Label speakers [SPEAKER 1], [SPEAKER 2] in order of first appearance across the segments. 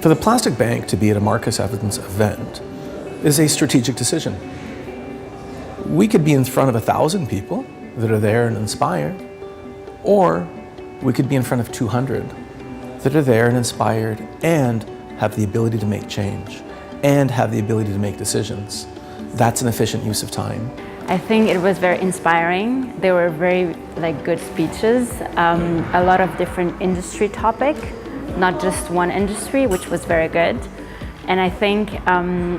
[SPEAKER 1] For the plastic bank to be at a Marcus Evans event is a strategic decision. We could be in front of 1,000 people that are there and inspired, or we could be in front of 200 that are there and inspired and have the ability to make change and have the ability to make decisions. That's an efficient use of time.
[SPEAKER 2] I think it was very inspiring. They were very good speeches, a lot of different industry topic, not just one industry, which was very good. And I think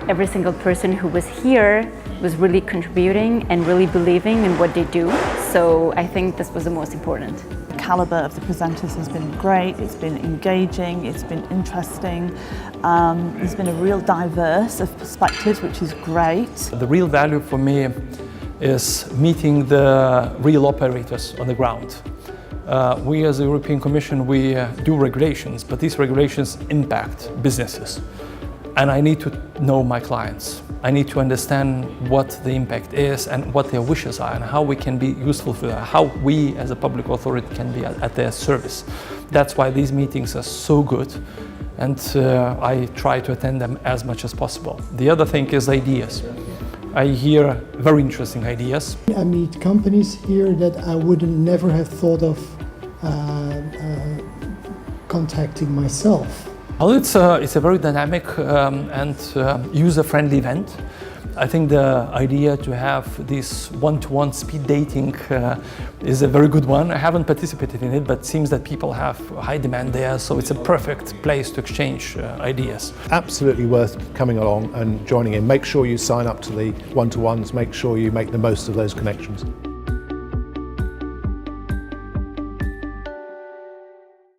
[SPEAKER 2] every single person who was here was really contributing and really believing in what they do. So I think this was the most important.
[SPEAKER 3] The caliber of the presenters has been great, it's been engaging, it's been interesting. There's been a real diverse of perspectives, which is great.
[SPEAKER 4] The real value for me is meeting the real operators on the ground. We as the European Commission, we do regulations, but these regulations impact businesses. And I need to know my clients. I need to understand what the impact is and what their wishes are and how we can be useful for them, how we as a public authority can be at their service. That's why these meetings are so good, and I try to attend them as much as possible. The other thing is ideas. I hear very interesting ideas.
[SPEAKER 5] I meet companies here that I would never have thought of contacting myself.
[SPEAKER 4] Well, it's a very dynamic and user-friendly event. I think the idea to have this one-to-one speed dating is a very good one. I haven't participated in it, but it seems that people have high demand there, so it's a perfect place to exchange ideas.
[SPEAKER 6] Absolutely worth coming along and joining in. Make sure you sign up to the one-to-ones, make sure you make the most of those connections.